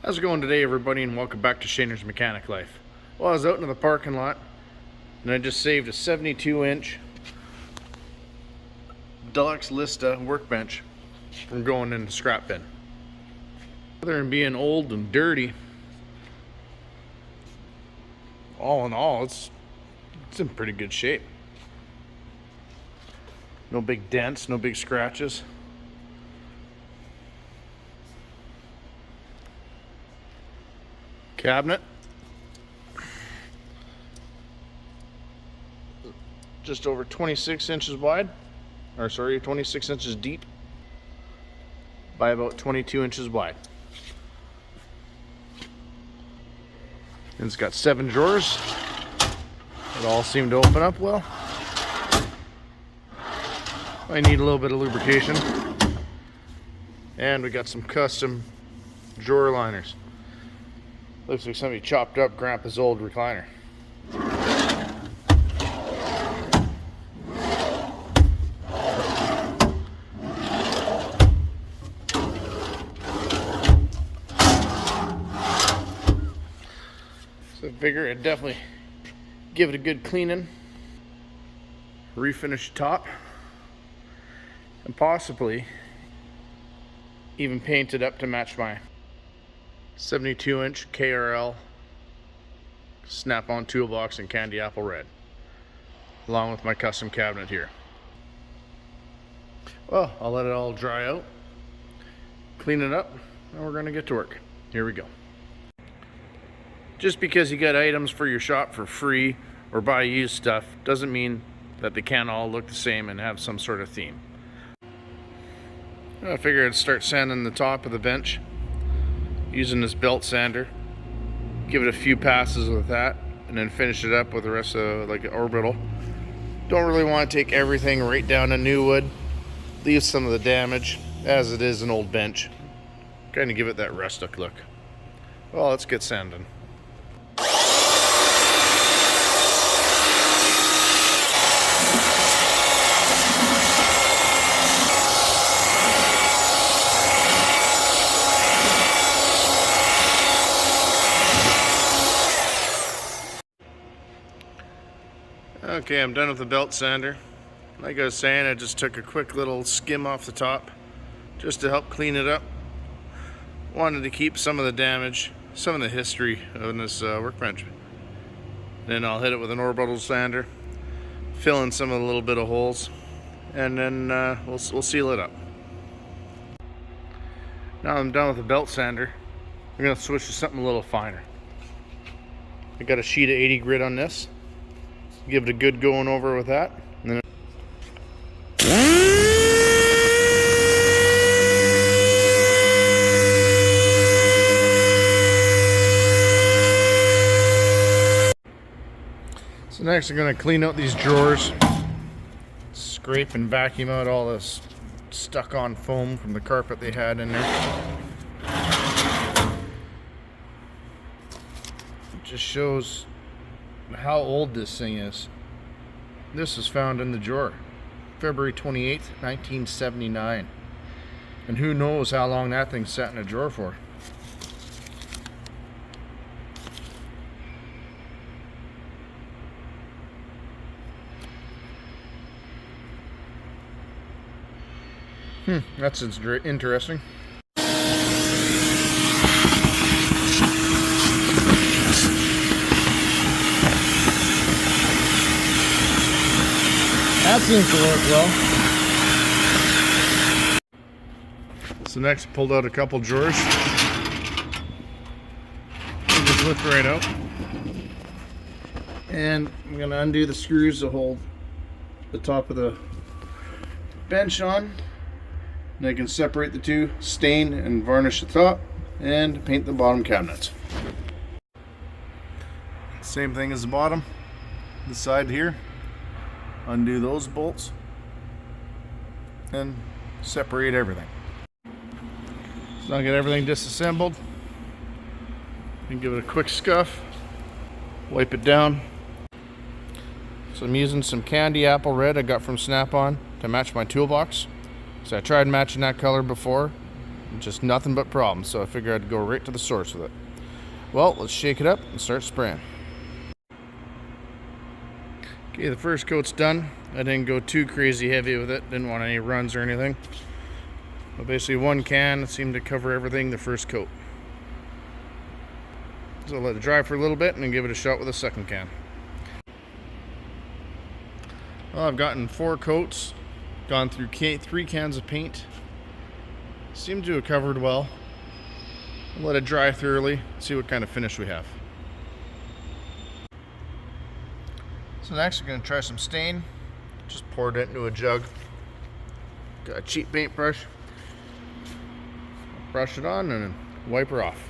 How's it going today, everybody, and welcome back to Shaner's Mechanic Life. Well, I was out in the parking lot and I just saved a 72-inch Deluxe Lista workbench from going in the scrap bin. Other than being old and dirty, all in all, it's in pretty good shape. No big dents, no big scratches. Cabinet, just over 26 inches wide, or sorry, 26 inches deep by about 22 inches wide. And it's got 7 drawers that all seem to open up well. I need a little bit of lubrication, and we got some custom drawer liners. Looks like somebody chopped up Grandpa's old recliner. So I figure I'd definitely give it a good cleaning, refinish the top, and possibly even paint it up to match my 72-inch KRL snap-on toolbox in candy apple red, along with my custom cabinet here. Well, I'll let it all dry out, clean it up, and we're gonna get to work. Here we go. Just because you get items for your shop for free or buy used stuff doesn't mean that they can't all look the same and have some sort of theme. I figured I'd start sanding the top of the bench using this belt sander, give it a few passes with that, and then finish it up with the rest of like an orbital. Don't really want to take everything right down to new wood, leave some of the damage as it is an old bench, kind of give it that rustic look. Well, let's get sanding. Okay, I'm done with the belt sander. Like I was saying, I just took a quick little skim off the top just to help clean it up. Wanted to keep some of the damage, some of the history of this workbench. Then I'll hit it with an orbital sander, fill in some of the little bit of holes, and then we'll seal it up. Now I'm done with the belt sander, I'm going to switch to something a little finer. I got a sheet of 80 grit on this. Give it a good going over with that, and then so next I'm going to clean out these drawers, scrape and vacuum out all this stuck on foam from the carpet they had in there. It just shows how old this thing is. This was found in the drawer February 28th, 1979, and who knows how long that thing sat in a drawer for. That's interesting. That seems to work well. So next, pulled out a couple drawers. Just lift right out. And I'm going to undo the screws to hold the top of the bench on. And I can separate the two, stain and varnish the top, and paint the bottom cabinets. Same thing as the bottom, the side here. Undo those bolts and separate everything. So I'll get everything disassembled and give it a quick scuff, wipe it down. So I'm using some candy apple red I got from Snap-on to match my toolbox. So I tried matching that color before, Just nothing but problems, so I figured I'd go right to the source with it. Well, let's shake it up and start spraying. Okay, the first coat's done. I didn't go too crazy heavy with it, didn't want any runs or anything. But basically one can seemed to cover everything the first coat. So I'll let it dry for a little bit and then give it a shot with a second can. Well, I've gotten 4 coats, gone through 3 cans of paint. Seemed to have covered well. I'll let it dry thoroughly, see what kind of finish we have. So next we're going to try some stain. Just poured it into a jug. Got a cheap paintbrush. Brush it on and then wipe her off.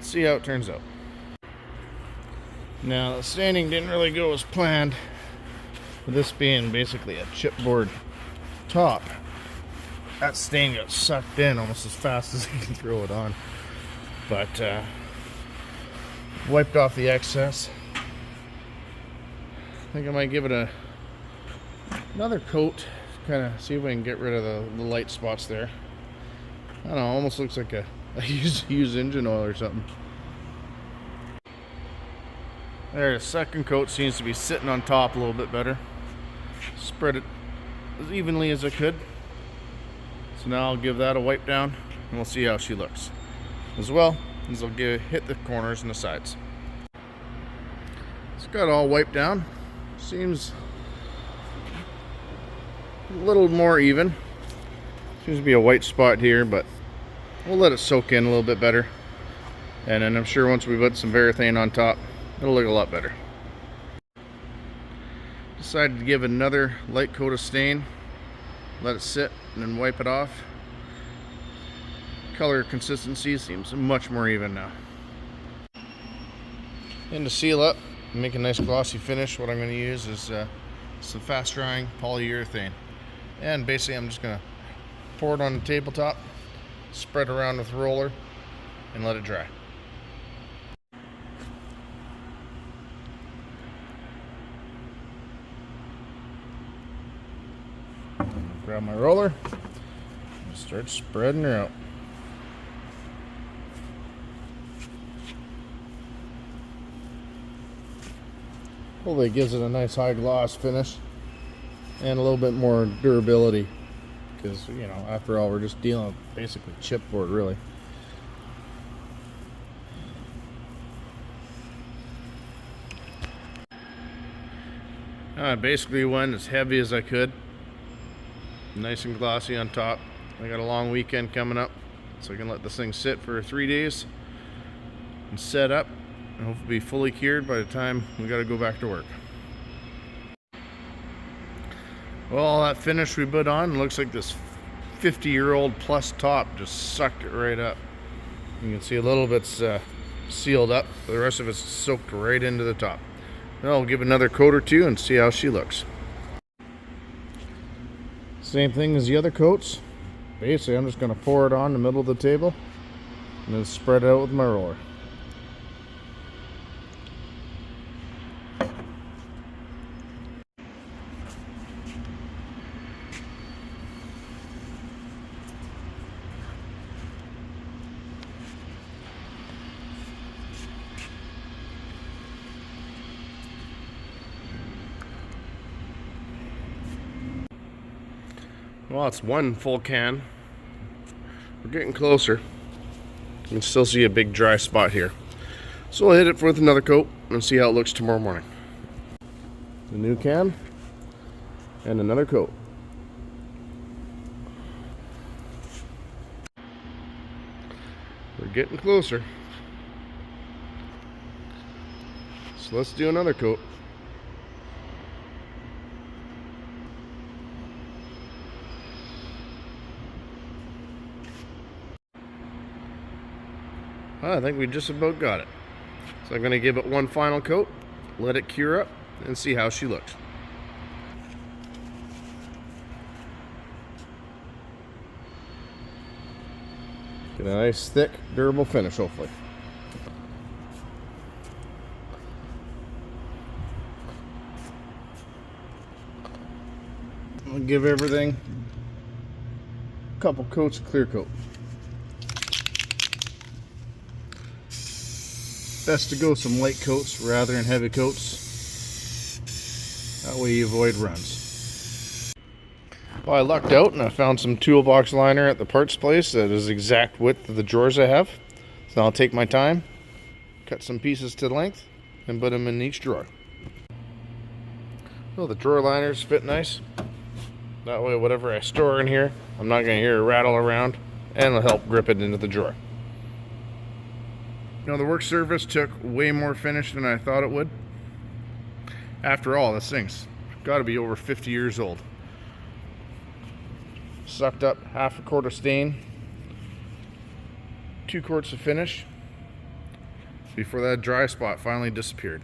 See how it turns out. Now the staining didn't really go as planned, with this being basically a chipboard top. That stain got sucked in almost as fast as you can throw it on, but wiped off the excess. I think I might give it another coat, kind of see if we can get rid of the light spots there. I don't know, almost looks like a used engine oil or something. There, the second coat seems to be sitting on top a little bit better. Spread it as evenly as I could. So now I'll give that a wipe down and we'll see how she looks. As well as I'll hit the corners and the sides. It's got all wiped down. Seems a little more even. Seems to be a white spot here, but we'll let it soak in a little bit better. And then I'm sure once we put some Varathane on top, it'll look a lot better. Decided to give it another light coat of stain. Let it sit and then wipe it off. Color consistency seems much more even now. And to seal up and make a nice glossy finish, what I'm going to use is some fast drying polyurethane. And basically I'm just going to pour it on the tabletop, spread around with a roller, and let it dry. Grab my roller and start spreading her out. Hopefully it gives it a nice high gloss finish and a little bit more durability, because, you know, after all, we're just dealing with basically chipboard, really. I basically went as heavy as I could. Nice and glossy on top. I got a long weekend coming up, so I can let this thing sit for 3 days and set up and hopefully be fully cured by the time we got to go back to work. Well, all that finish we put on, looks like this 50-year-old plus top just sucked it right up. You can see a little bit's sealed up, the rest of it's soaked right into the top. Now I'll give another coat or two and see how she looks. Same thing as the other coats. Basically, I'm just going to pour it on the middle of the table and then spread it out with my roller. Well, it's one full can. We're getting closer. You can still see a big dry spot here. So I'll hit it with another coat and see how it looks tomorrow morning. The new can and another coat. We're getting closer. So let's do another coat. I think we just about got it. So I'm going to give it one final coat, let it cure up, and see how she looks. Get a nice, thick, durable finish, hopefully. I'll give everything a couple coats of clear coat. Best to go some light coats rather than heavy coats. That way you avoid runs. Well, I lucked out and I found some toolbox liner at the parts place that is exact width of the drawers I have. So I'll take my time, cut some pieces to length, and put them in each drawer. Well, the drawer liners fit nice. That way whatever I store in here, I'm not going to hear it rattle around, and it'll help grip it into the drawer. You know, the work surface took way more finish than I thought it would. After all, this thing's got to be over 50 years old. Sucked up half a quart of stain, 2 quarts of finish, before that dry spot finally disappeared.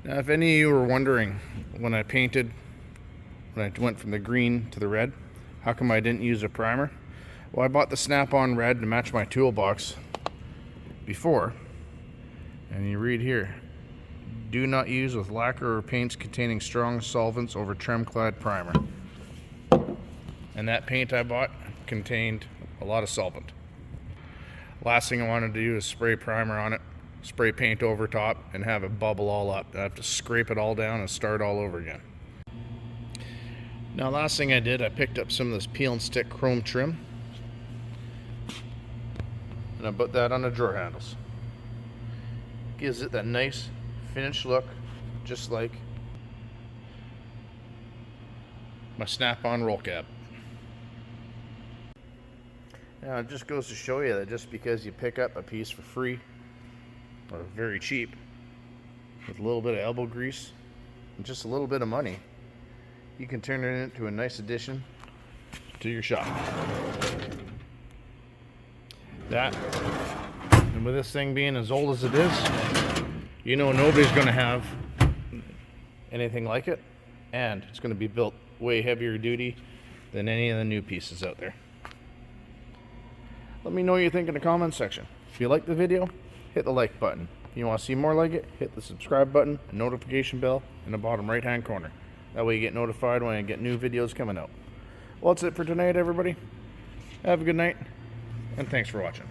Now, if any of you were wondering when I painted, when I went from the green to the red, how come I didn't use a primer? Well, I bought the Snap-on red to match my toolbox before, and you read here, do not use with lacquer or paints containing strong solvents over trim-clad primer. And that paint I bought contained a lot of solvent. Last thing I wanted to do is spray primer on it, spray paint over top, and have it bubble all up. I have to scrape it all down and start all over again. Now, last thing I did, I picked up some of this peel and stick chrome trim, and I put that on the drawer handles. Gives it that nice finished look, just like my Snap-on roll cap. Now, it just goes to show you that just because you pick up a piece for free or very cheap with a little bit of elbow grease and just a little bit of money, you can turn it into a nice addition to your shop. That, and with this thing being as old as it is, you know nobody's going to have anything like it, and it's going to be built way heavier duty than any of the new pieces out there. Let me know what you think in the comments section. If you like the video, hit the like button. If you want to see more like it, hit the subscribe button and notification bell in the bottom right hand corner. That way you get notified when I get new videos coming out. Well, that's it for tonight, everybody. Have a good night, and thanks for watching.